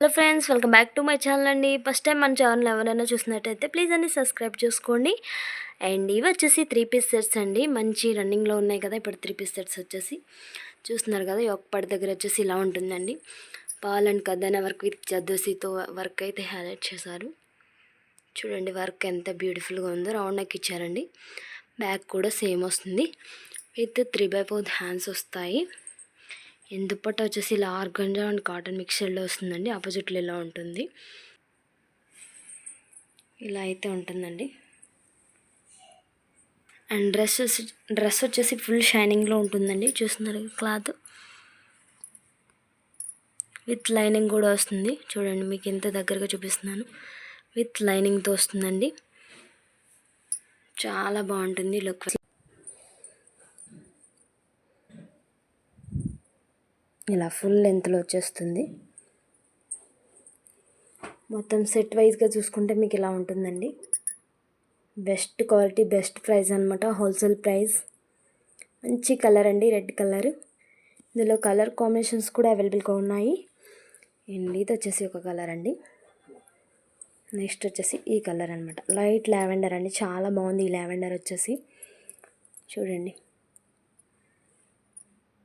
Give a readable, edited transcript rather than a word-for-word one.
Hello friends, welcome back to my channel అండి. First time మన channel ఎవరైనా చూసినట్టయితే ప్లీజ్ అన్ని సబ్స్క్రైబ్ చేసుకోండి. అండ్ ఇవి వచ్చేసి 3 పీస్ సెట్స్ అండి. మంచి రన్నింగ్లో ఉన్నాయి కదా ఇప్పుడు 3 పీస్ సెట్స్ వచ్చేసి. చూస్తున్నారు కదా, ఈ ఒక్క పడి దగ్గర వచ్చేసి ఇలా ఉంటుందండి. పాల్ అండ్ కదన వర్క్ విత్ జద్దోసితో వర్క్ అయితే హైలైట్ చేశారు. చూడండి వర్క్ ఎంత బ్యూటిఫుల్గా ఉందో. రౌండ్ నెక్ ఇచ్చారండి. బ్యాక్ కూడా సేమ్ వస్తుంది. విత్ 3/4 హ్యాండ్స్ వస్తాయి. దుపట్టా వచ్చేసి ఇలా ఆర్గంజా అండ్ కాటన్ మిక్చర్లో వస్తుందండి. ఆపోజిట్లో ఇలా ఉంటుంది. ఇలా అయితే ఉంటుందండి. అండ్ డ్రెస్ వచ్చేసి ఫుల్ షైనింగ్లో ఉంటుందండి. చూస్తున్నారు క్లాత్ విత్ లైనింగ్ కూడా వస్తుంది. చూడండి మీకు ఎంత దగ్గరగా చూపిస్తున్నాను. విత్ లైనింగ్తో వస్తుందండి. చాలా బాగుంటుంది లుక్. ఇలా ఫుల్ లెంత్లో వచ్చేస్తుంది. మొత్తం సెట్ వైజ్గా చూసుకుంటే మీకు ఇలా ఉంటుందండి. బెస్ట్ క్వాలిటీ, బెస్ట్ ప్రైస్ అనమాట. Wholesale price. మంచి కలర్ అండి, రెడ్ కలర్. ఇందులో కలర్ కాంబినేషన్స్ కూడా అవైలబుల్గా ఉన్నాయి. అండ్ ఇది వచ్చేసి ఒక కలర్ అండి. నెక్స్ట్ వచ్చేసి ఈ కలర్ అనమాట. లైట్ లావెండర్ అండి. చాలా బాగుంది ఈ లావెండర్ వచ్చేసి. చూడండి